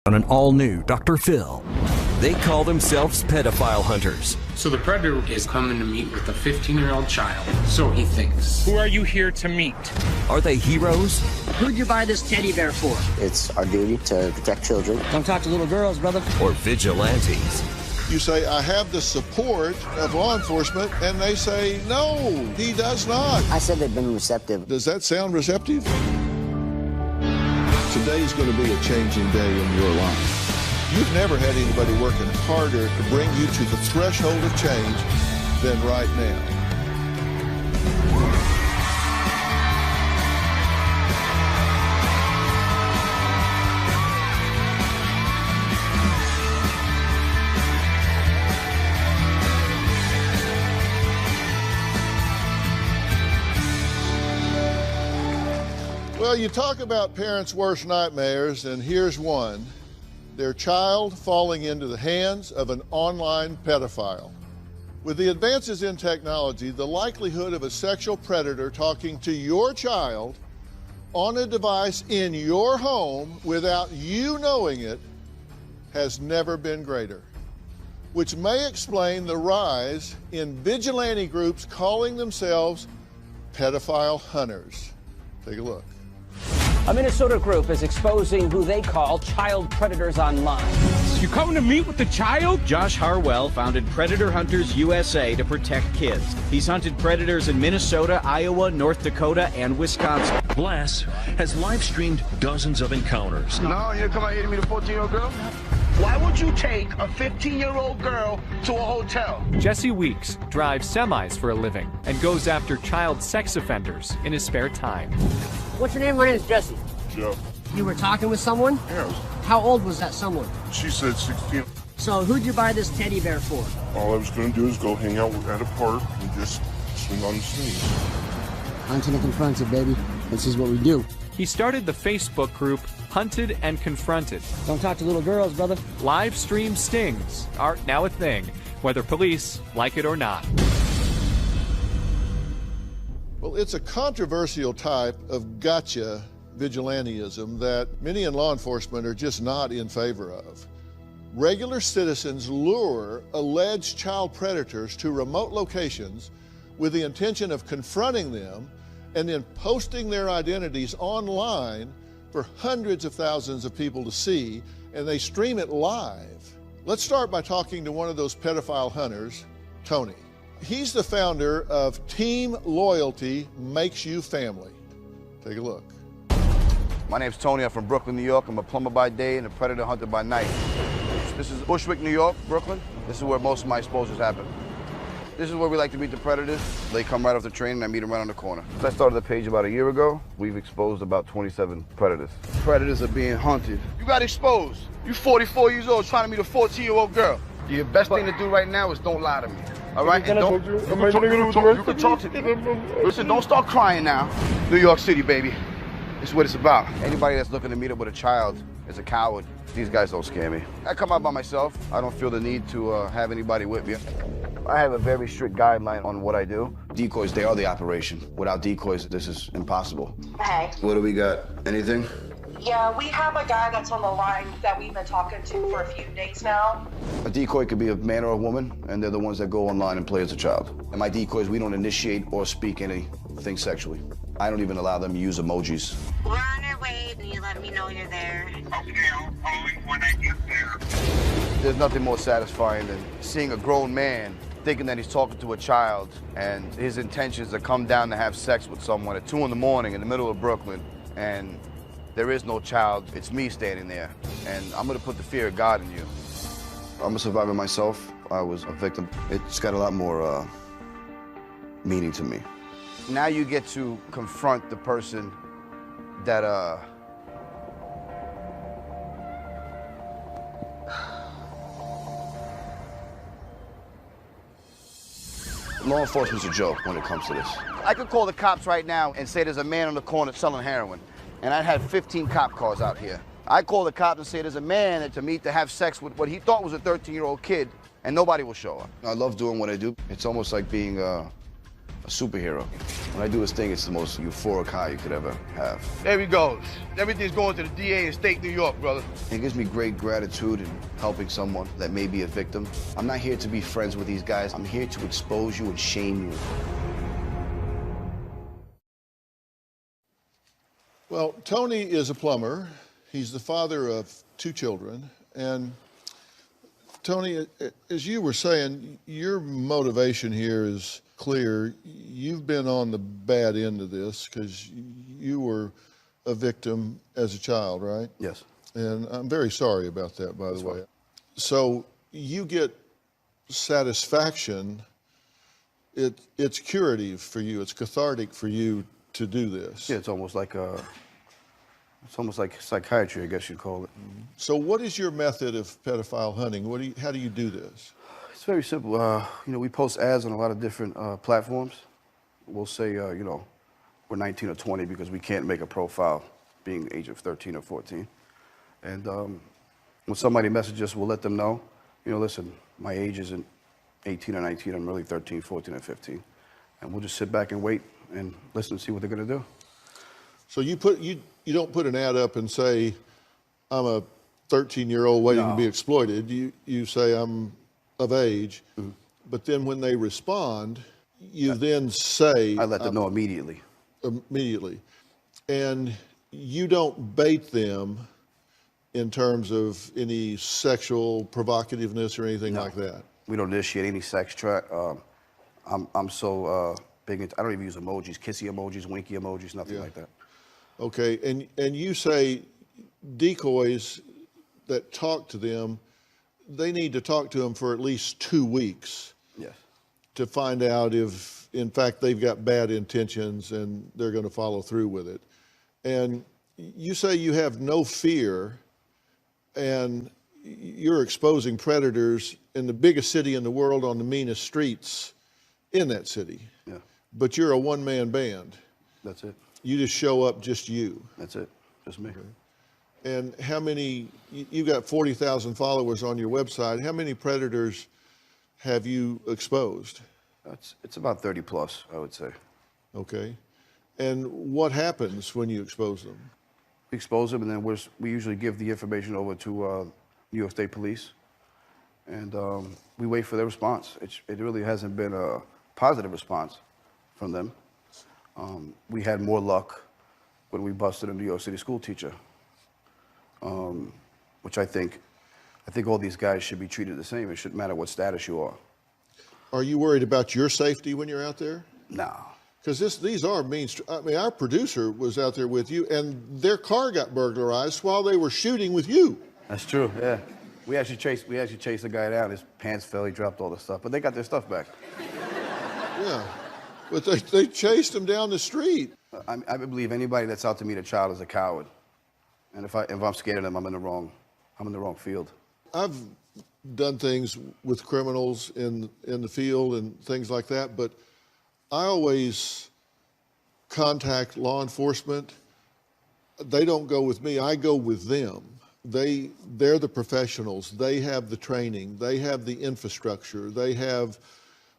on an all-new Dr. Phil. They call themselves pedophile hunters. So the predator is coming to meet with a 15-year-old child, so he thinks. Who are you here to meet? Are they heroes? Who'd you buy this teddy bear for? It's our duty to protect children. Don't talk to little girls, brother. Or vigilantes? You say, I have the support of law enforcement, and they say, no, he does not. I said they've been receptive. Does that sound receptive? Today's going to be a changing day in your life. You've never had anybody working harder to bring you to the threshold of change than right now. Well, you talk about parents' worst nightmares, and here's one. Their child falling into the hands of an online pedophile. With the advances in technology, the likelihood of a sexual predator talking to your child on a device in your home without you knowing it has never been greater, which may explain the rise in vigilante groups calling themselves pedophile hunters. Take a look. A Minnesota group is exposing who they call child predators online. You coming to meet with the child? Josh Harwell founded Predator Hunters USA to protect kids. He's hunted predators in Minnesota, Iowa, North Dakota, and Wisconsin. Glass has live-streamed dozens of encounters. No, you're coming here to meet a 14-year-old girl? Why would you take a 15-year-old girl to a hotel? Jesse Weeks drives semis for a living and goes after child sex offenders in his spare time. What's your name? My name is Jesse. Jeff. You were talking with someone? Yeah. How old was that someone? She said 16. So who'd you buy this teddy bear for? All I was going to do is go hang out at a park and just swing on the swings. Hunted and confronted, baby. This is what we do. He started the Facebook group Hunted and Confronted. Don't talk to little girls, brother. Live stream stings are now a thing, whether police like it or not. Well, it's a controversial type of gotcha vigilantism that many in law enforcement are just not in favor of. Regular citizens lure alleged child predators to remote locations with the intention of confronting them and then posting their identities online for hundreds of thousands of people to see, and they stream it live. Let's start by talking to one of those pedophile hunters, Tony. He's the founder of Team Loyalty Makes You Family. Take a look. My name's Tony. I'm from Brooklyn, New York. I'm a plumber by day and a predator hunter by night. This is Bushwick, New York, Brooklyn. This is where most of my exposures happen. This is where we like to meet the predators. They come right off the train and I meet them right on the corner. I started the page about a year ago. We've exposed about 27 predators. Predators are being hunted. You got exposed. You 44 years old trying to meet a 14-year-old girl. The best thing to do right now is don't lie to me. All right? And don't, you can talk to me. Listen, don't start crying now. New York City, baby. This is what it's about. Anybody that's looking to meet up with a child is a coward. These guys don't scare me. I come out by myself. I don't feel the need to have anybody with me. I have a very strict guideline on what I do. Decoys, they are the operation. Without decoys, this is impossible. Hey. What do we got? Anything? Yeah, we have a guy that's on the line that we've been talking to for a few days now. A decoy could be a man or a woman, and they're the ones that go online and play as a child. And my decoys, we don't initiate or speak anything sexually. I don't even allow them to use emojis. We're on our way, and you let me know you're there. Okay, I'll call you when I get there. There's nothing more satisfying than seeing a grown man thinking that he's talking to a child, and his intention is to come down to have sex with someone at 2 in the morning in the middle of Brooklyn, and there is no child. It's me standing there, and I'm gonna put the fear of God in you. I'm a survivor myself. I was a victim. It's got a lot more meaning to me. Now you get to confront the person that law enforcement's a joke when it comes to this. I could call the cops right now and say there's a man on the corner selling heroin, and I'd have 15 cop cars out here. I call the cops and say there's a man to meet to have sex with what he thought was a 13-year-old kid, and nobody will show up. I love doing what I do. It's almost like being a superhero. When I do his thing, it's the most euphoric high you could ever have. There he goes. Everything's going to the DA in state New York, brother. It gives me great gratitude in helping someone that may be a victim. I'm not here to be friends with these guys. I'm here to expose you and shame you. Well, Tony is a plumber. He's the father of 2 children. And Tony, as you were saying, your motivation here is clear. You've been on the bad end of this because you were a victim as a child, right? Yes. And I'm very sorry about that, by the way. So you get satisfaction. It's curative for you. It's cathartic for you to do this. Yeah, it's almost like psychiatry, I guess you'd call it. So what is your method of pedophile hunting? How do you do this? It's very simple. You know, we post ads on a lot of different platforms. We'll say, you know, we're 19 or 20 because we can't make a profile being age of 13 or 14. And when somebody messages us, we'll let them know, you know, listen, my age isn't 18 or 19, I'm really 13, 14, or 15. And we'll just sit back and wait and listen and see what they're gonna do. So you don't put an ad up and say, I'm a 13-year-old waiting to be exploited. You say, I'm of age. Mm-hmm. But then when they respond, you then say... I let them know immediately. Immediately. And you don't bait them in terms of any sexual provocativeness or anything like that? We don't initiate any sex track. I'm so big into, I don't even use emojis, kissy emojis, winky emojis, nothing like that. Okay, and you say decoys that talk to them, they need to talk to them for at least 2 weeks. Yes. To find out if, in fact, they've got bad intentions and they're going to follow through with it. And you say you have no fear, and you're exposing predators in the biggest city in the world on the meanest streets in that city. Yeah. But you're a one-man band. That's it. You just show up, just you. That's it, just me. Okay. And how many, you've got 40,000 followers on your website. How many predators have you exposed? It's about 30 plus, I would say. Okay. And what happens when you expose them? We expose them, and then we usually give the information over to New York State Police, and we wait for their response. It really hasn't been a positive response from them. We had more luck when we busted a New York City school teacher, which I think all these guys should be treated the same. It shouldn't matter what status you are. Are you worried about your safety when you're out there? No. Because these are I mean, our producer was out there with you, and their car got burglarized while they were shooting with you. That's true. Yeah, we actually chased the guy down. His pants fell. He dropped all the stuff, but they got their stuff back. Yeah, but they chased him down the street. I believe anybody that's out to meet a child is a coward, and if I'm scared of them, I'm in the wrong field. I've done things with criminals in the field and things like that, but I always contact law enforcement. They don't go with me, I go with them. They're the professionals. They have the training. They have the infrastructure. They have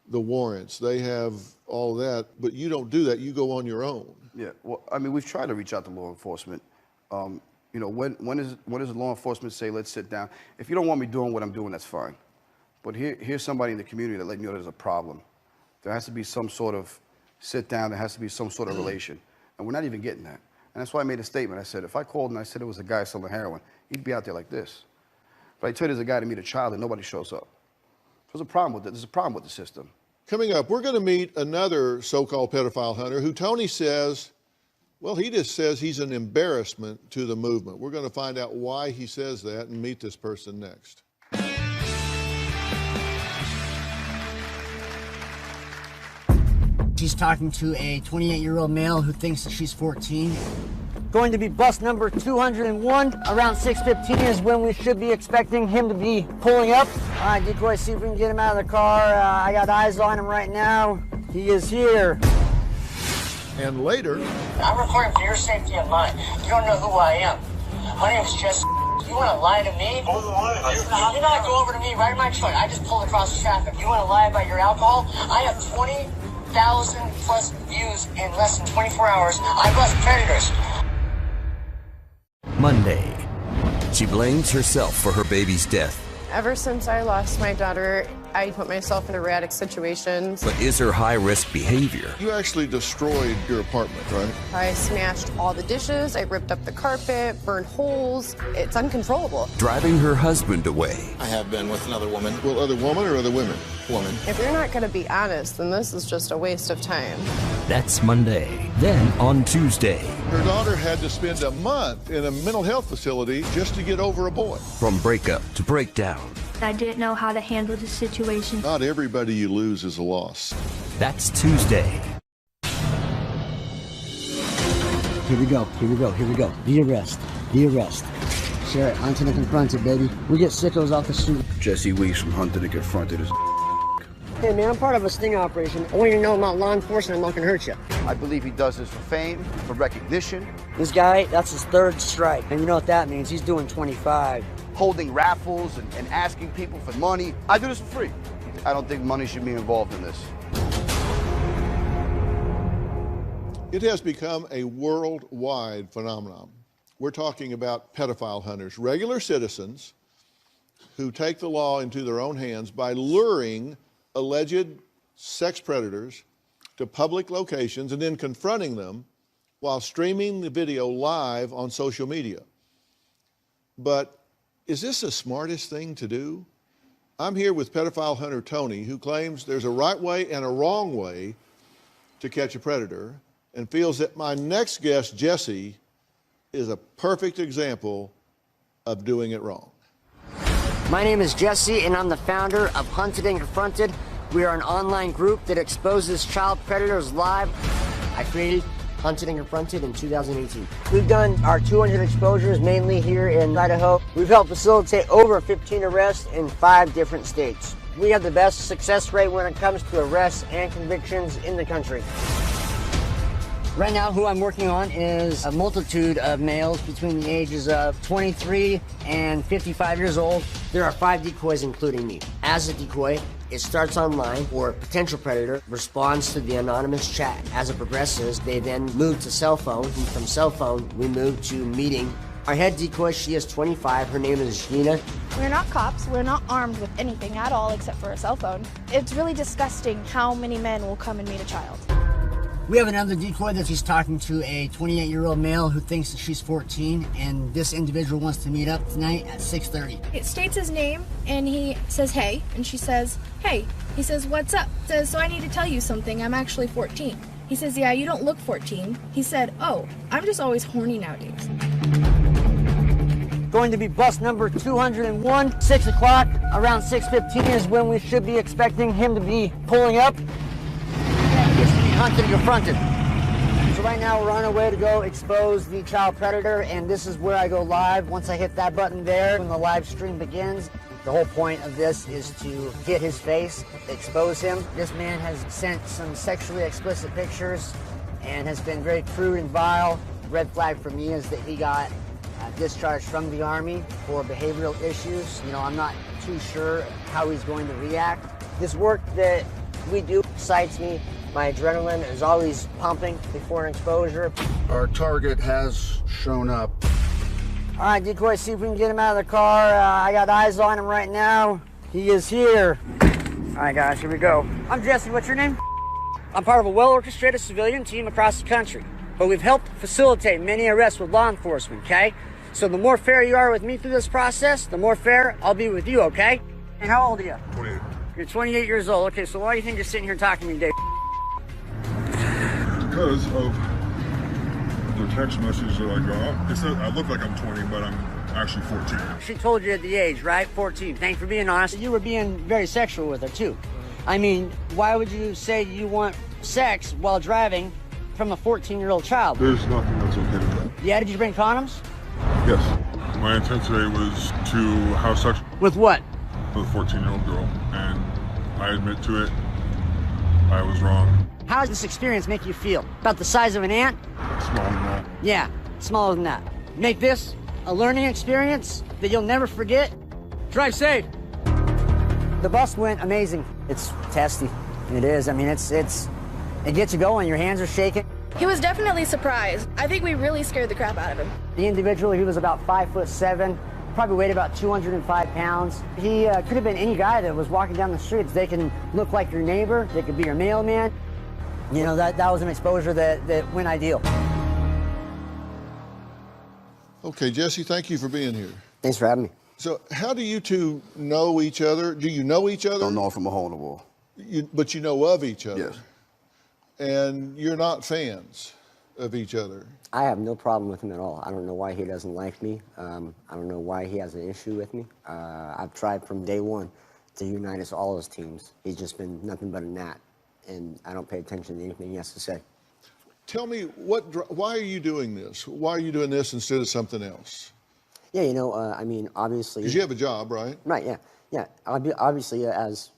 the warrants. They have all that, but you don't do that. You go on your own. Yeah, well, I mean, we've tried to reach out to law enforcement. You know, when does law enforcement say, let's sit down? If you don't want me doing what I'm doing, that's fine. But here's somebody in the community that let me know there's a problem. There has to be some sort of sit down. There has to be some sort of relation. And we're not even getting that. And that's why I made a statement. I said, if I called and I said it was a guy selling heroin, he'd be out there like this. But I tell you there's a guy to meet a child and nobody shows up. There's a problem with it. There's a problem with the system. Coming up, we're going to meet another so-called pedophile hunter who Tony says, well, he just says he's an embarrassment to the movement. We're going to find out why he says that and meet this person next. She's talking to a 28-year-old male who thinks that she's 14. Going to be bus number 201. Around 6:15 is when we should be expecting him to be pulling up. All right, decoy, see if we can get him out of the car. I got eyes on him right now. He is here. And later... I'm recording for your safety and mine. You don't know who I am. My name's Jess. You want to lie to me? You're not go over to me, right in my truck. I just pulled across the traffic. You want to lie about your alcohol? I have 20 1,000+ views in less than 24 hours. I bust predators. Monday, she blames herself for her baby's death. Ever since I lost my daughter, I put myself in erratic situations. But is her high-risk behavior? You actually destroyed your apartment, right? I smashed all the dishes, I ripped up the carpet, burned holes. It's uncontrollable. Driving her husband away. I have been with another woman. Well, other woman or other women? Woman. If you're not going to be honest, then this is just a waste of time. That's Monday. Then on Tuesday. Her daughter had to spend a month in a mental health facility just to get over a boy. From breakup to breakdown. I didn't know how to handle the situation. Not everybody you lose is a loss. That's Tuesday. Here we go. The arrest. Share it, hunted and confronted, baby. We get sickos off the street. Jesse Weeks from Hunted and Confronted is Hey man, I'm part of a sting operation. I want you to know I'm not law enforcement, I'm not gonna hurt you. I believe he does this for fame, for recognition. This guy, that's his 3rd strike. And you know what that means? He's doing 25. Holding raffles and asking people for money. I do this for free. I don't think money should be involved in this. It has become a worldwide phenomenon. We're talking about pedophile hunters, regular citizens who take the law into their own hands by luring alleged sex predators to public locations and then confronting them while streaming the video live on social media. But is this the smartest thing to do? I'm here with pedophile hunter Tony, who claims there's a right way and a wrong way to catch a predator, and feels that my next guest, Jesse, is a perfect example of doing it wrong. My name is Jesse, and I'm the founder of Hunted and Confronted. We are an online group that exposes child predators live. I created Hunted and Confronted in 2018. We've done our 200 exposures, mainly here in Idaho. We've helped facilitate over 15 arrests in 5 different states. We have the best success rate when it comes to arrests and convictions in the country. Right now, who I'm working on is a multitude of males between the ages of 23 and 55 years old. There are 5 decoys, including me. As a decoy, it starts online, or a potential predator responds to the anonymous chat. As it progresses, they then move to cell phone, and from cell phone, we move to meeting. Our head decoy, she is 25, her name is Gina. We're not cops, we're not armed with anything at all except for a cell phone. It's really disgusting how many men will come and meet a child. We have another decoy that she's talking to a 28-year-old male who thinks that she's 14, and this individual wants to meet up tonight at 6:30. It states his name, and he says, hey, and she says, hey. He says, what's up? Says, so I need to tell you something, I'm actually 14. He says, yeah, you don't look 14. He said, oh, I'm just always horny nowadays. Going to be bus number 201, 6 o'clock, around 6:15 is when we should be expecting him to be pulling up. Hunted and confronted. So right now we're on our way to go expose the child predator, and this is where I go live. Once I hit that button there, when the live stream begins, the whole point of this is to get his face, expose him. This man has sent some sexually explicit pictures and has been very crude and vile. Red flag for me is that he got discharged from the Army for behavioral issues. You know, I'm not too sure how he's going to react. This work that we do excites me. My adrenaline is always pumping before an exposure. Our target has shown up. All right, decoy, see if we can get him out of the car. I got eyes on him right now. He is here. All right, guys, here we go. I'm Jesse. What's your name? I'm part of a well-orchestrated civilian team across the country, but we've helped facilitate many arrests with law enforcement, okay? So the more fair you are with me through this process, the more fair I'll be with you, okay? And how old are you? 28. You're 28 years old. Okay, so why do you think you're sitting here talking to me, Dave? Because of the text message that I got. It said I look like I'm 20, but I'm actually 14. She told you at the age, right? 14. Thanks for being honest. You were being very sexual with her, too. I mean, why would you say you want sex while driving from a 14-year-old child? There's nothing that's okay with that. Yeah, did you bring condoms? Yes. My intent today was to have sex. With what? With a 14-year-old girl, and I admit to it, I was wrong. How does this experience make you feel? About the size of an ant? Smaller than that. Yeah, smaller than that. Make this a learning experience that you'll never forget. Drive safe. The bus went amazing. It's testy. It is. I mean, it's It gets you going, your hands are shaking. He was definitely surprised. I think we really scared the crap out of him. The individual, he was about 5'7", probably weighed about 205 pounds. He could have been any guy that was walking down the streets. They can look like your neighbor, they could be your mailman. You know, that was an exposure that went ideal. Okay, Jesse, thank you for being here. Thanks for having me. So how do you two know each other? Do you know each other? Don't know from a hole in the wall. But you know of each other? Yes. And you're not fans of each other? I have no problem with him at all. I don't know why he doesn't like me. I don't know why he has an issue with me. I've tried from day one to unite us all as teams. He's just been nothing but a gnat, and I don't pay attention to anything he has to say. Tell me, why are you doing this? Why are you doing this instead of something else? Yeah, you know, I mean, obviously... Because you have a job, right? Right, yeah. Yeah, obviously, as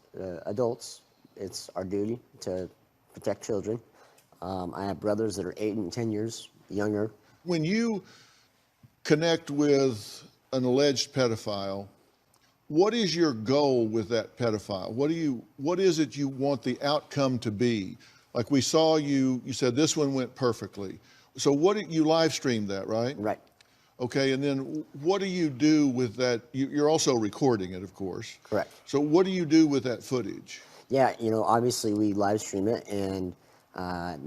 adults, it's our duty to protect children. I have brothers that are 8 and 10 years younger. When you connect with an alleged pedophile, what is your goal with that pedophile? What is it you want the outcome to be? Like we saw you said this one went perfectly. So you live streamed that, right? Right. Okay, and then what do you do with that? You're also recording it, of course. Correct. So what do you do with that footage? Yeah, you know, obviously we live stream it, and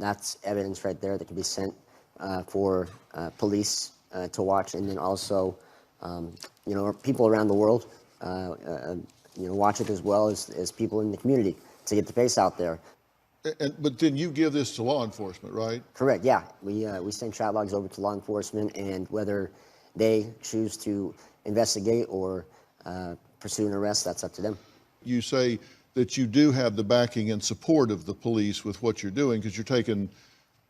that's evidence right there that can be sent for police to watch, and then also, you know, people around the world, you know, watch it as well as people in the community to get the face out there. But then you give this to law enforcement, right? Correct, yeah. We send chat logs over to law enforcement, and whether they choose to investigate or pursue an arrest, that's up to them. You say that you do have the backing and support of the police with what you're doing because you're taking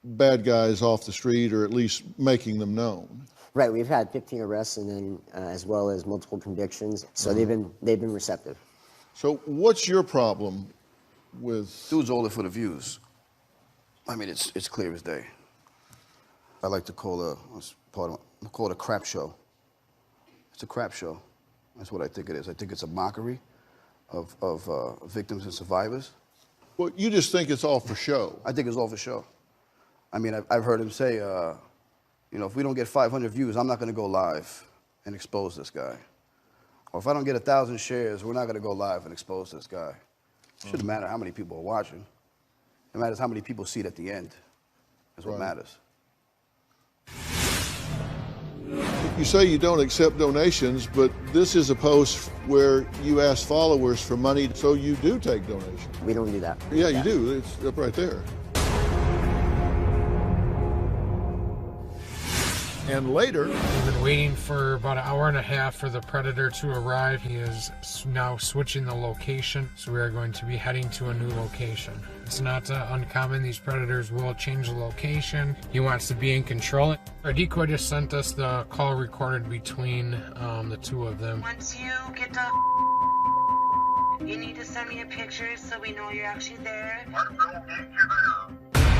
bad guys off the street or at least making them known. Right, we've had 15 arrests and then as well as multiple convictions, so they've been receptive. So what's your problem with... Dude's all in for the views. I mean, it's clear as day. I like to call it a crap show. It's a crap show. That's what I think it is. I think it's a mockery of victims and survivors. Well, you just think it's all for show. I think it's all for show. I mean, I've heard him say, you know, if we don't get 500 views, I'm not going to go live and expose this guy. Or if I don't get 1,000 shares, we're not going to go live and expose this guy. It shouldn't matter how many people are watching. It matters how many people see it at the end. That's what matters. You say you don't accept donations, but this is a post where you ask followers for money, so you do take donations. We don't do that. Yeah, you do. It's up right there. And later... We've been waiting for about an hour and a half for the predator to arrive. He is now switching the location, so we are going to be heading to a new location. It's not uncommon. These predators will change the location. He wants to be in control. Our decoy just sent us the call recorded between the two of them. Once you get to you need to send me a picture so we know you're actually there. I will get you there.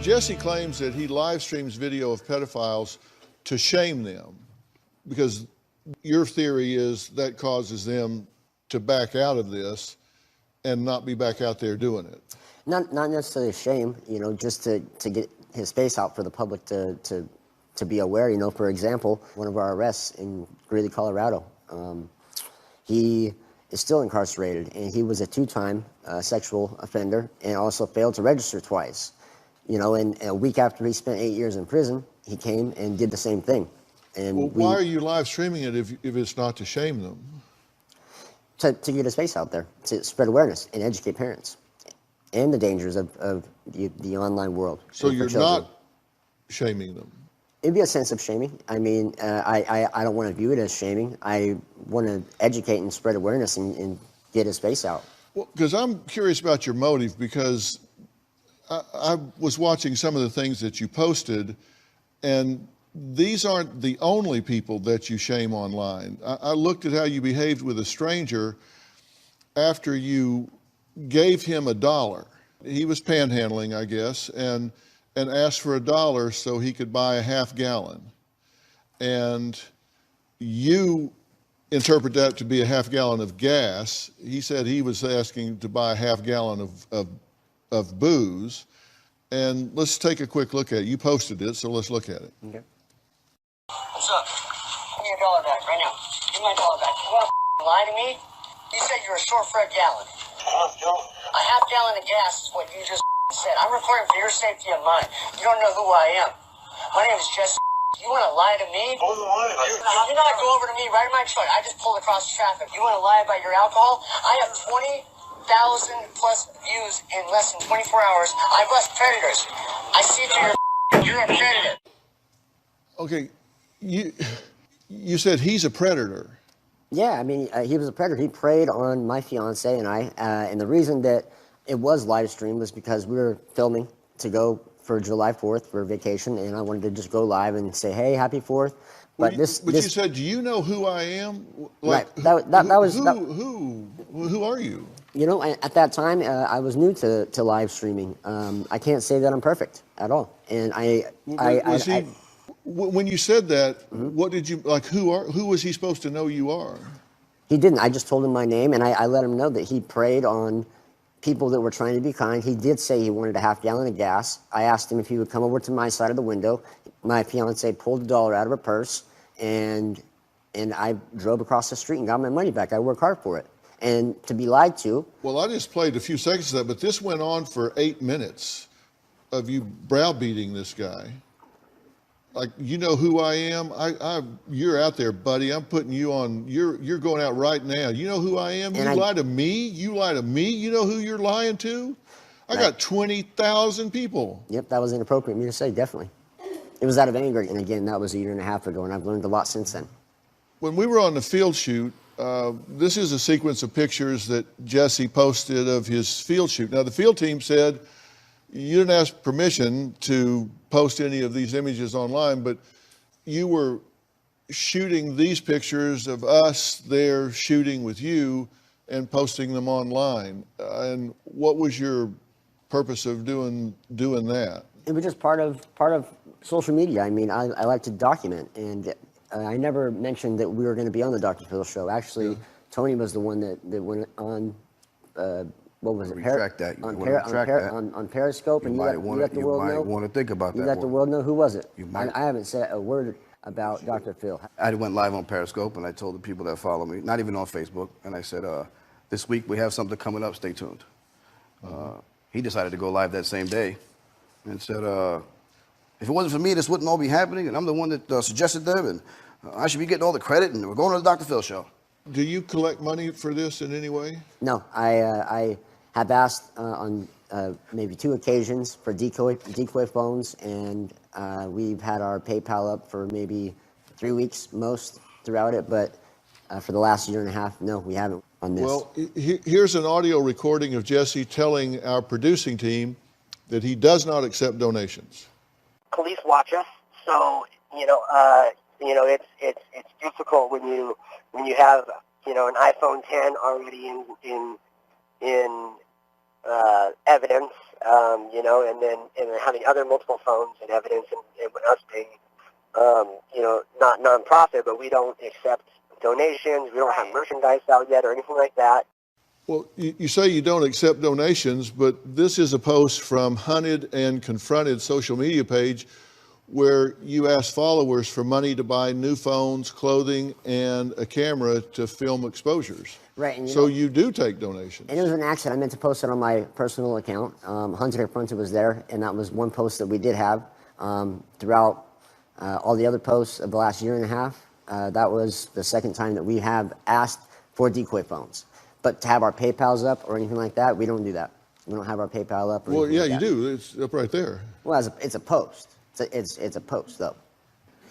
Jesse claims that he live streams video of pedophiles to shame them because your theory is that causes them to back out of this and not be back out there doing it. Not necessarily shame, you know, just to get his face out for the public to be aware. You know, for example, one of our arrests in Greeley, Colorado, he is still incarcerated, and he was a 2-time sexual offender and also failed to register twice. You know, and a week after he spent 8 years in prison, he came and did the same thing. And well, why are you live streaming it if it's not to shame them? To get his face out there, to spread awareness and educate parents and the dangers of the online world. So you're not shaming them? It'd be a sense of shaming. I mean, I don't want to view it as shaming. I want to educate and spread awareness and get his face out. Well, because I'm curious about your motive, because I was watching some of the things that you posted, and these aren't the only people that you shame online. I looked at how you behaved with a stranger after you gave him $1. He was panhandling, I guess, and asked for $1 so he could buy a half gallon. And you interpret that to be a half gallon of gas. He said he was asking to buy a half gallon of booze. And let's take a quick look at it. You posted it, so let's look at it. Okay. What's up? Give me your $1 back right now. Give me my $1 back. You want to lie to me? You said you're a short for a gallon. A half gallon of gas is what you just said. I'm recording for your safety and mine. You don't know who I am. My name is Jesse. You want to lie to me? You not go over to me, right in my truck. I just pulled across traffic. You want to lie about your alcohol? I have 20,000 plus views in less than 24 hours. I bust predators. I see through your. You're a predator. Okay, you said he's a predator. Yeah, I mean, he was a predator. He preyed on my fiance and I, and the reason that it was live streamed was because we were filming to go for July 4th for vacation, and I wanted to just go live and say, hey, happy 4th. But you said, do you know who I am? Like, right. Who are you? You know, at that time, I was new to live streaming. I can't say that I'm perfect at all. And when you said that, what did you, like, who was he supposed to know you are? He didn't. I just told him my name, and I let him know that he preyed on people that were trying to be kind. He did say he wanted a half gallon of gas. I asked him if he would come over to my side of the window. My fiance pulled $1 out of her purse, and I drove across the street and got my money back. I worked hard for it. And to be lied to. Well, I just played a few seconds of that, but this went on for 8 minutes of you browbeating this guy. Like, you know who I am? You're out there, buddy. I'm putting you on. You're going out right now. You know who I am? You lie to me? You lie to me? You know who you're lying to? I got 20,000 people. Yep, that was inappropriate of me to say, definitely. It was out of anger, and again, that was 1.5 years ago, and I've learned a lot since then. When we were on the field shoot, this is a sequence of pictures that Jesse posted of his field shoot. Now, the field team said you didn't ask permission to post any of these images online, but you were shooting these pictures of us there shooting with you and posting them online. And what was your purpose of doing that? It was just part of social media. I mean, I like to document, and I never mentioned that we were going to be on the Dr. Phil show. Actually, Tony was the one that went on. What was it? On Periscope, and you let the world know. You might want to think about that. You let the world know. Who was it? I haven't said a word about Dr. Phil. I went live on Periscope, and I told the people that follow me, not even on Facebook, and I said, this week we have something coming up. Stay tuned. He decided to go live that same day, and said, if it wasn't for me, this wouldn't all be happening, and I'm the one that suggested them, and I should be getting all the credit, and we're going to the Dr. Phil show. Do you collect money for this in any way? No, I have asked on maybe 2 occasions for decoy phones, and we've had our PayPal up for maybe 3 weeks most throughout it, but for the last 1.5 years, no, we haven't on this. Well, here's an audio recording of Jesse telling our producing team that he does not accept donations. Police watch us, so it's difficult when you have an iPhone 10 already in evidence, and then having other multiple phones in evidence, and us being not nonprofit, but we don't accept donations. We don't have merchandise out yet or anything like that. Well, you say you don't accept donations, but this is a post from Hunted and Confronted social media page where you ask followers for money to buy new phones, clothing, and a camera to film exposures. Right. And you do take donations. And it was an accident. I meant to post it on my personal account. Hunted and Confronted was there, and that was one post that we did have. Throughout all the other posts of the last 1.5 years, that was the second time that we have asked for decoy phones. But to have our PayPals up or anything like that, we don't do that. We don't have our PayPal up. Well, yeah, you do. It's up right there. Well, it's a post. It's a post, though.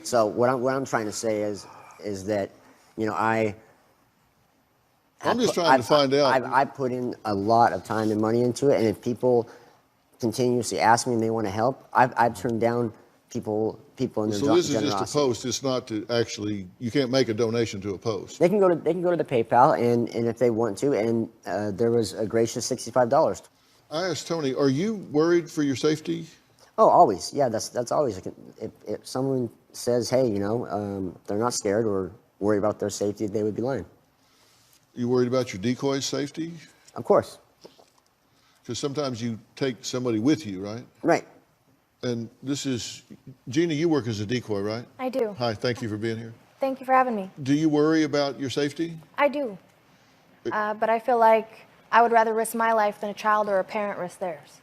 So what I'm trying to say is that, I'm just trying to find out. I put in a lot of time and money into it, and if people continuously ask me and they want to help, I've turned down people in their generosity. So this is just a post. It's not to actually. You can't make a donation to a post. They can go to the PayPal, and if they want to, and there was a gracious $65. I asked Tony, are you worried for your safety? Oh, always. Yeah, that's always. If someone says, hey, they're not scared, or worry about their safety, they would be lying. You worried about your decoy's safety? Of course. Because sometimes you take somebody with you, right? Right. And this is, Gina, you work as a decoy, right? I do. Hi, thank you for being here. Thank you for having me. Do you worry about your safety? I do. But I feel like I would rather risk my life than a child or a parent risk theirs.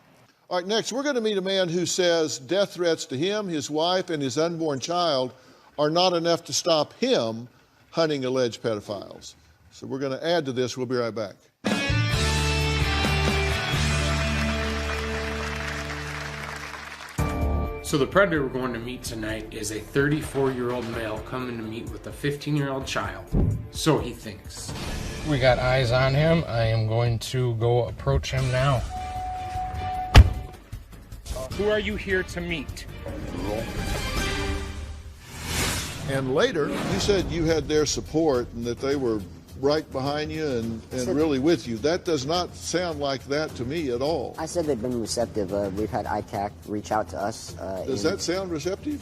All right, next, we're going to meet a man who says death threats to him, his wife, and his unborn child are not enough to stop him hunting alleged pedophiles. So we're going to add to this. We'll be right back. So the predator we're going to meet tonight is a 34-year-old male coming to meet with a 15-year-old child. So he thinks. We got eyes on him. I am going to go approach him now. Who are you here to meet? And later, you said you had their support and that they were right behind you and really with you. That does not sound like that to me at all. I said they've been receptive. We've had ICAC reach out to us. Does that sound receptive?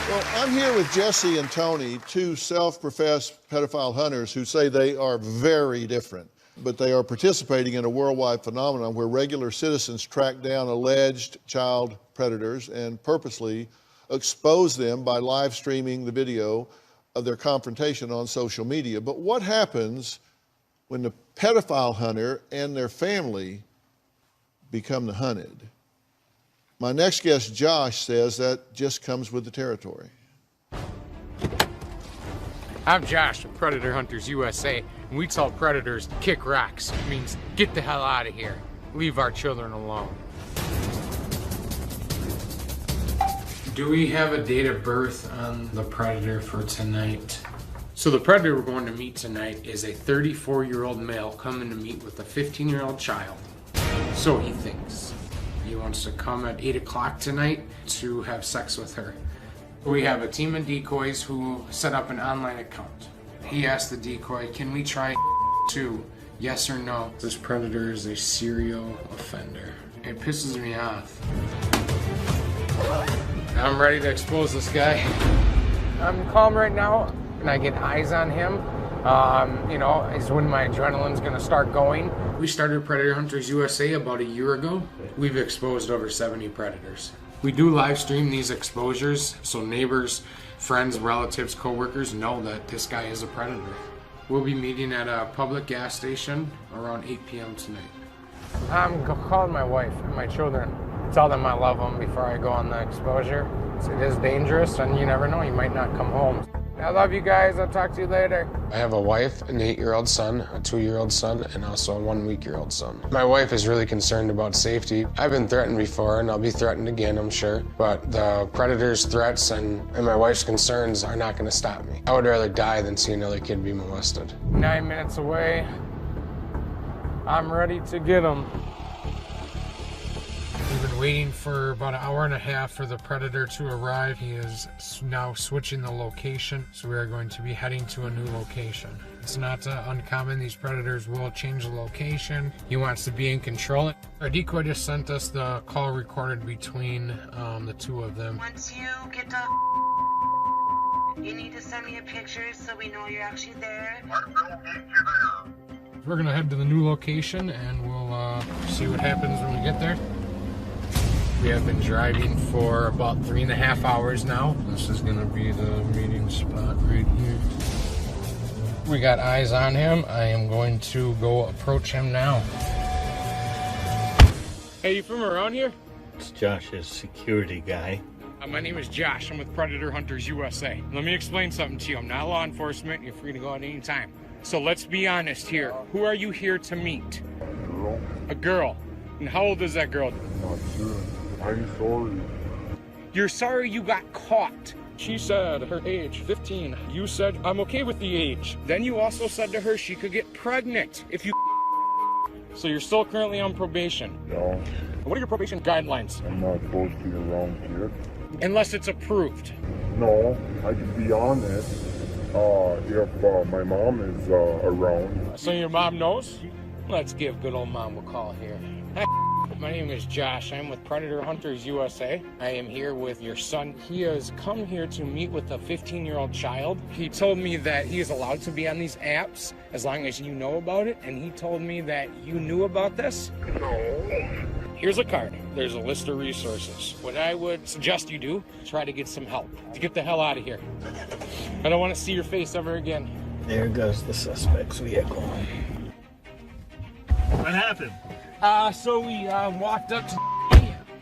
Well, I'm here with Jesse and Tony, two self-professed pedophile hunters who say they are very different, but they are participating in a worldwide phenomenon where regular citizens track down alleged child predators and purposely expose them by live streaming the video of their confrontation on social media. But what happens when the pedophile hunter and their family become the hunted? My next guest, Josh, says that just comes with the territory. I'm Josh from Predator Hunters USA, and we tell predators kick rocks. It means get the hell out of here. Leave our children alone. Do we have a date of birth on the predator for tonight? So the predator we're going to meet tonight is a 34-year-old male coming to meet with a 15-year-old child. So he thinks. He wants to come at 8 o'clock tonight to have sex with her. We have a team of decoys who set up an online account. He asked the decoy, can we try too? Yes or no? This predator is a serial offender. It pisses me off. I'm ready to expose this guy. I'm calm right now, and I get eyes on him. You know, is when my adrenaline's gonna start going. We started Predator Hunters USA about a year ago. We've exposed over 70 predators. We do live stream these exposures so neighbors, friends, relatives, co-workers know that this guy is a predator. We'll be meeting at a public gas station around 8 p.m. tonight. I'm calling my wife and my children. Tell them I love them before I go on the exposure. It is dangerous and you never know, you might not come home. I love you guys, I'll talk to you later. I have a wife, an 8-year-old son, a 2-year-old son, and also a 1-week-old son. My wife is really concerned about safety. I've been threatened before and I'll be threatened again, I'm sure. But the predator's threats and my wife's concerns are not gonna stop me. I would rather die than see another kid be molested. 9 minutes away. I'm ready to get him. We've been waiting for about an hour and a half for the predator to arrive. He is now switching the location, so we are going to be heading to a new location. It's not uncommon. These predators will change the location. He wants to be in control. Our decoy just sent us the call recorded between the two of them. Once you get done, you need to send me a picture so we know you're actually there. We're gonna head to the new location and we'll see what happens when we get there. We have been driving for about 3.5 hours now. This is gonna be the meeting spot right here. We got eyes on him. I am going to go approach him now. Hey, you from around here? It's Josh's security guy. My name is Josh. I'm with Predator Hunters USA. Let me explain something to you. I'm not law enforcement. You're free to go at any time. So let's be honest here. Who are you here to meet? A girl. And how old is that girl? Not sure. I'm sorry. You're sorry you got caught. She said her age, 15. You said, I'm okay with the age. Then you also said to her she could get pregnant if you... So you're still currently on probation. No. What are your probation guidelines? I'm not supposed to be around kids. Unless it's approved. No, I can be on it if my mom is around. So your mom knows? Let's give good old mom a call here. Hey, My name is Josh. I'm with Predator Hunters USA. I am here with your son. He has come here to meet with a 15-year-old child. He told me that he is allowed to be on these apps as long as you know about it, and he told me that you knew about this. No. Here's a card. There's a list of resources. What I would suggest you do, try to get some help. To get the hell out of here. I don't want to see your face ever again. There goes the suspect's vehicle. What happened? So we walked up to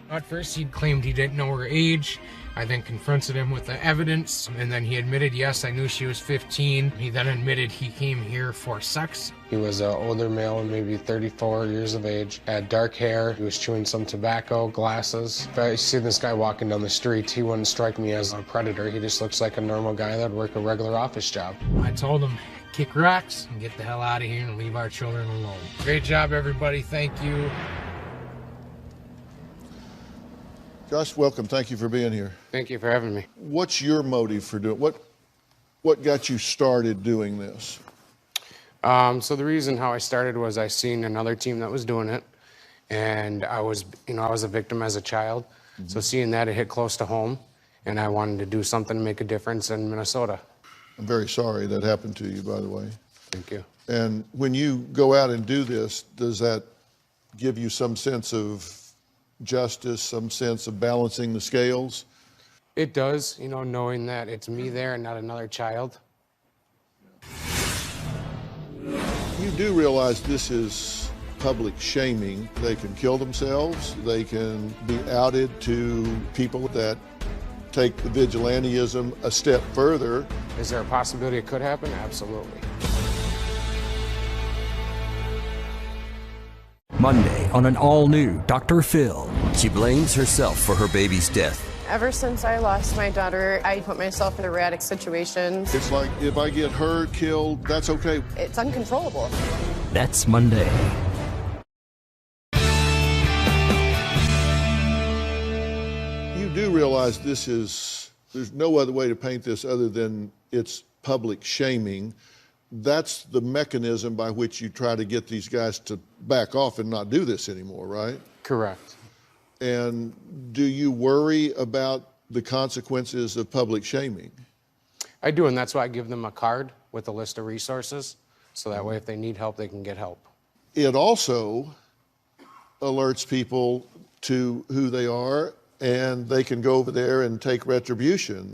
at first he claimed he didn't know her age. I then confronted him with the evidence, and then he admitted, yes, I knew she was 15. He then admitted he came here for sex. He was an older male, maybe 34 years of age, had dark hair. He was chewing some tobacco, glasses. If I see this guy walking down the street, he wouldn't strike me as a predator. He just looks like a normal guy that'd work a regular office job. I told him, kick rocks and get the hell out of here and leave our children alone. Great job, everybody. Thank you. Josh, welcome. Thank you for being here. Thank you for having me. What's your motive for doing what got you started doing this? So the reason how I started was I seen another team that was doing it, and I was a victim as a child. Mm-hmm. So seeing that, it hit close to home, and I wanted to do something to make a difference in Minnesota. I'm very sorry that happened to you, by the way. Thank you. And when you go out and do this, does that give you some sense of justice, some sense of balancing the scales? It does, knowing that it's me there and not another child. You do realize this is public shaming. They can kill themselves. They can be outed to people that take the vigilantism a step further. Is there a possibility it could happen? Absolutely. Monday on an all-new Dr. Phil. She blames herself for her baby's death. Ever since I lost my daughter, I put myself in erratic situations. It's like, if I get hurt, killed, that's okay. It's uncontrollable. That's Monday. You do realize there's no other way to paint this other than it's public shaming. That's the mechanism by which you try to get these guys to back off and not do this anymore, right? Correct. And do you worry about the consequences of public shaming? I do, and that's why I give them a card with a list of resources, so that way if they need help, they can get help. It also alerts people to who they are, and they can go over there and take retribution.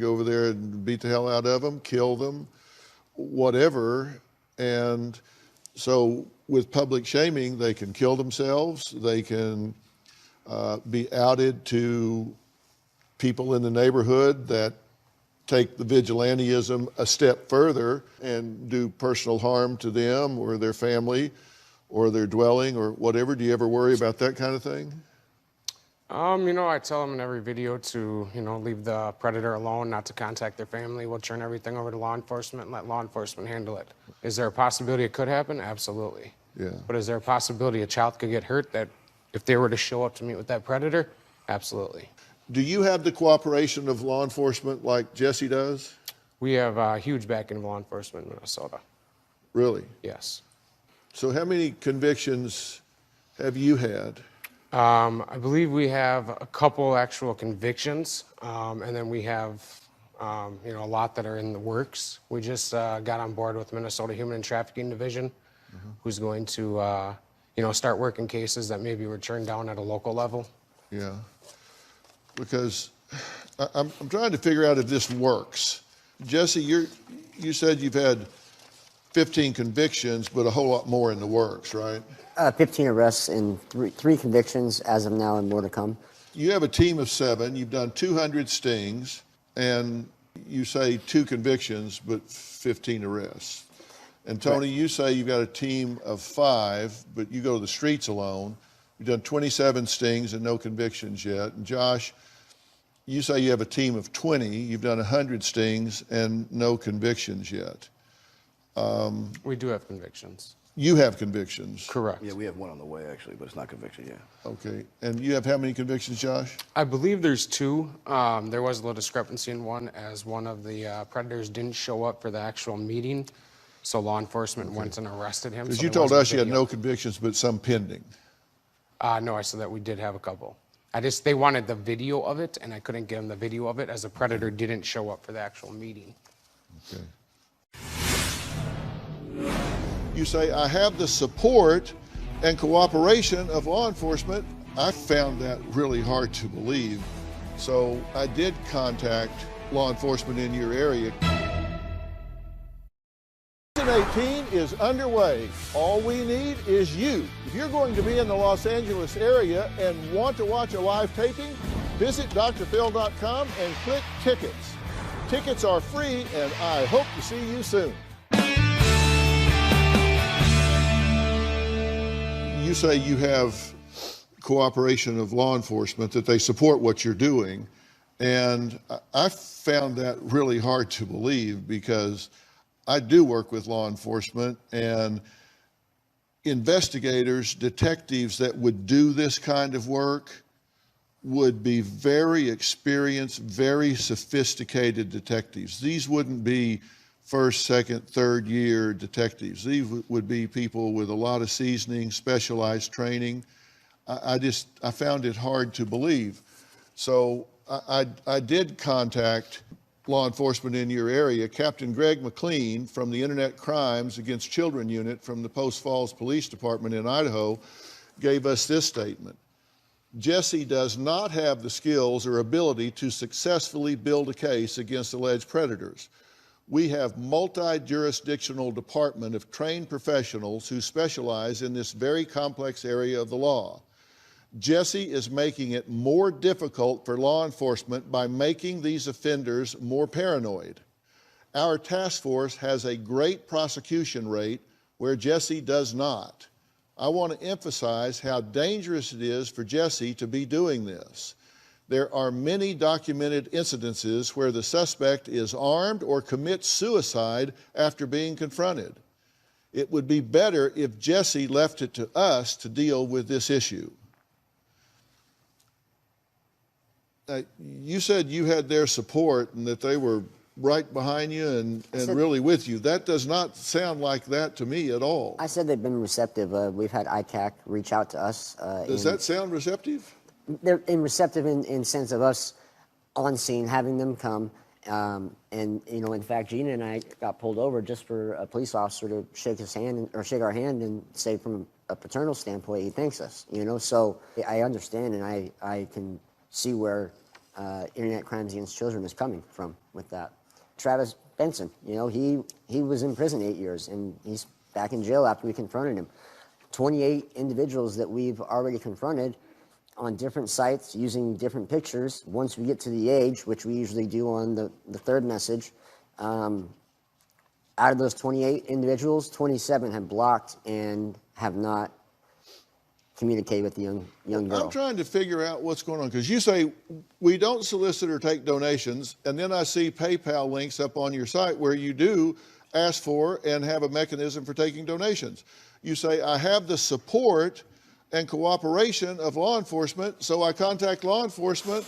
go over there and beat the hell out of them, kill them, whatever. And so with public shaming, they can kill themselves, they can be outed to people in the neighborhood that take the vigilantism a step further and do personal harm to them or their family or their dwelling or whatever. Do you ever worry about that kind of thing? You know, I tell them in every video to, you know, leave the predator alone, not to contact their family. We'll turn everything over to law enforcement and let law enforcement handle it. Is there a possibility it could happen? Absolutely. Yeah. But is there a possibility a child could get hurt that if they were to show up to meet with that predator? Absolutely. Do you have the cooperation of law enforcement like Jesse does? We have a huge backing of law enforcement in Minnesota. Really? Yes. So how many convictions have you had? I believe we have a couple actual convictions, and then we have, you know, a lot that are in the works. We just got on board with Minnesota Human and Trafficking Division, who's going to, you know, start working cases that maybe were turned down at a local level. Yeah, because I'm trying to figure out if this works. Jesse, you said you've had 15 convictions, but a whole lot more in the works, right? 15 arrests and three convictions as of now and more to come. You have a team of 7. You've done 200 stings, and you say 2 convictions, but 15 arrests. And Tony, you say you've got a team of 5, but you go to the streets alone. You've done 27 stings and no convictions yet. And Josh, you say you have a team of 20. You've done 100 stings and no convictions yet. We do have convictions. You have convictions? Correct. Yeah, we have one on the way, actually, but it's not conviction yet. Okay. And you have how many convictions, Josh? I believe there's 2. There was a little discrepancy in one, as one of the predators didn't show up for the actual meeting, so law enforcement went and arrested him. Because so you told us you had no convictions, but some pending. No, I said that we did have a couple. They wanted the video of it, and I couldn't give them the video of it, as the predator didn't show up for the actual meeting. Okay. You say, I have the support and cooperation of law enforcement. I found that really hard to believe. So I did contact law enforcement in your area. Season 18 is underway. All we need is you. If you're going to be in the Los Angeles area and want to watch a live taping, visit drphil.com and click tickets. Tickets are free, and I hope to see you soon. You say you have cooperation of law enforcement, that they support what you're doing. And I found that really hard to believe, because I do work with law enforcement, and investigators, detectives that would do this kind of work would be very experienced, very sophisticated detectives. These wouldn't be first, second, third year detectives. These would be people with a lot of seasoning, specialized training. I found it hard to believe. So I did contact law enforcement in your area. Captain Greg McLean from the Internet Crimes Against Children Unit from the Post Falls Police Department in Idaho gave us this statement. Jesse does not have the skills or ability to successfully build a case against alleged predators. We have multi-jurisdictional department of trained professionals who specialize in this very complex area of the law. Jesse is making it more difficult for law enforcement by making these offenders more paranoid. Our task force has a great prosecution rate where Jesse does not. I want to emphasize how dangerous it is for Jesse to be doing this. There are many documented incidences where the suspect is armed or commits suicide after being confronted. It would be better if Jesse left it to us to deal with this issue. You said you had their support and that they were right behind you and really with you. That does not sound like that to me at all. I said they've been receptive. We've had ICAC reach out to us. Does that sound receptive? They're receptive in sense of us on scene, having them come. And, you know, in fact, Gina and I got pulled over just for a police officer to shake his hand or shake our hand and say from a paternal standpoint, he thanks us, you know. So I understand, and I can see where internet crimes against children is coming from with that. Travis Benson, you know, he was in prison 8 years, and he's back in jail after we confronted him. 28 individuals that we've already confronted on different sites using different pictures. Once we get to the age, which we usually do on the third message, out of those 28 individuals, 27 have blocked and have not communicated with the young girl. I'm trying to figure out what's going on, because you say we don't solicit or take donations, and then I see PayPal links up on your site where you do ask for and have a mechanism for taking donations. You say, I have the support and cooperation of law enforcement, so I contact law enforcement,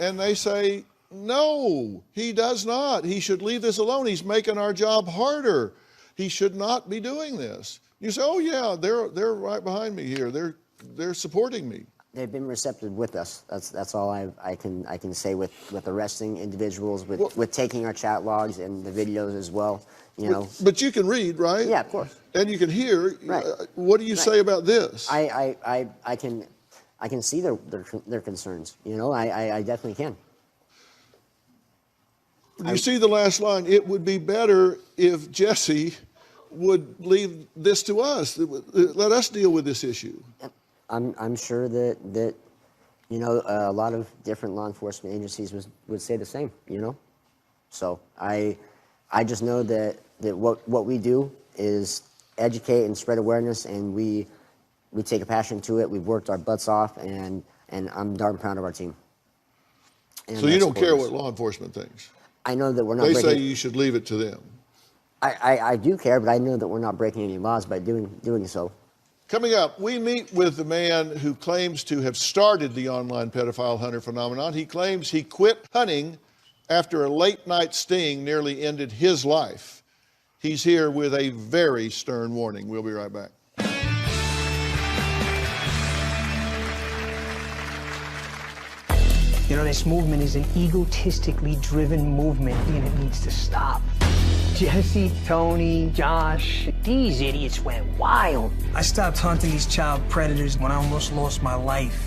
and they say, no, he does not. He should leave this alone. He's making our job harder. He should not be doing this. You say, oh yeah, they're right behind me here. They're supporting me. They've been receptive with us. That's all I can say with arresting individuals, with taking our chat logs and the videos as well. You know. But you can read, right? Yeah, of course. And you can hear. Right. What do you say about this? I can see their concerns. You know, I definitely can. You see the last line, it would be better if Jesse would leave this to us. Let us deal with this issue. I'm sure that you know, a lot of different law enforcement agencies would say the same, you know? So I just know that what we do is educate and spread awareness, and we take a passion to it. We've worked our butts off, and I'm darn proud of our team. So you don't care what law enforcement thinks? I know that we're not. They say you should leave it to them. I do care, but I know that we're not breaking any laws by doing so. Coming up, we meet with the man who claims to have started the online pedophile hunter phenomenon. He claims he quit hunting after a late-night sting nearly ended his life. He's here with a very stern warning. We'll be right back. You know, this movement is an egotistically driven movement, and it needs to stop. Jesse, Tony, Josh, these idiots went wild. I stopped hunting these child predators when I almost lost my life.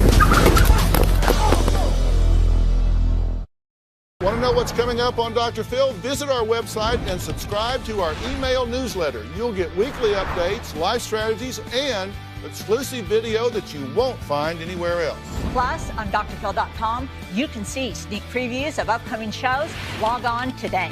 Want to know what's coming up on Dr. Phil? Visit our website and subscribe to our email newsletter. You'll get weekly updates, life strategies, and exclusive video that you won't find anywhere else. Plus, on drphil.com, you can see sneak previews of upcoming shows. Log on today.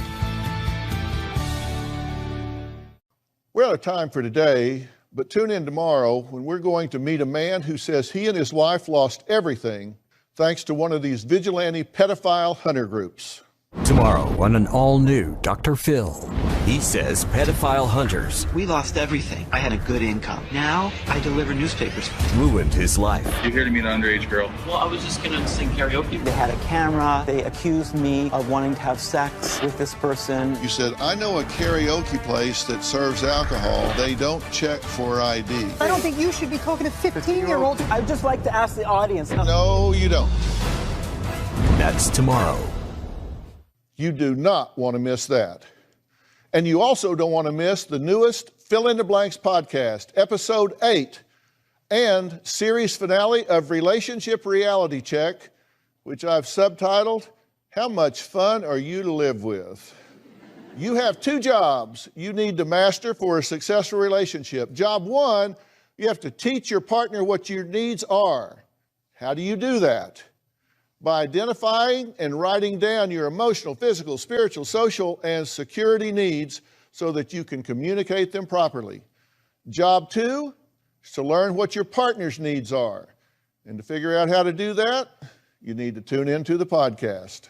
We're out of time for today, but tune in tomorrow when we're going to meet a man who says he and his wife lost everything thanks to one of these vigilante pedophile hunter groups. Tomorrow on an all-new Dr. Phil. He says pedophile hunters We lost everything. I had a good income. Now I deliver newspapers. ruined his life. You're here to meet an underage girl. Well, I was just gonna sing karaoke. They had a camera. They accused me of wanting to have sex with this person. You said, I know a karaoke place that serves alcohol. They don't check for ID. I don't think you should be talking to 15-year-olds. I'd just like to ask the audience. No, you don't. That's tomorrow. You do not want to miss that. And you also don't want to miss the newest Fill in the Blanks podcast, episode 8, and series finale of Relationship Reality Check, which I've subtitled, How Much Fun Are You to Live With? You have 2 jobs you need to master for a successful relationship. Job 1, you have to teach your partner what your needs are. How do you do that? By identifying and writing down your emotional, physical, spiritual, social, and security needs so that you can communicate them properly. Job 2 is to learn what your partner's needs are. And to figure out how to do that, you need to tune into the podcast.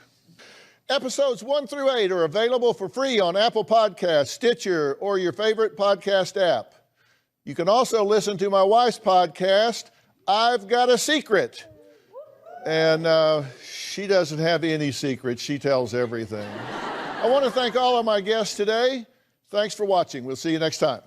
Episodes 1 through 8 are available for free on Apple Podcasts, Stitcher, or your favorite podcast app. You can also listen to my wife's podcast, I've Got a Secret. And she doesn't have any secrets. She tells everything. I want to thank all of my guests today. Thanks for watching. We'll see you next time.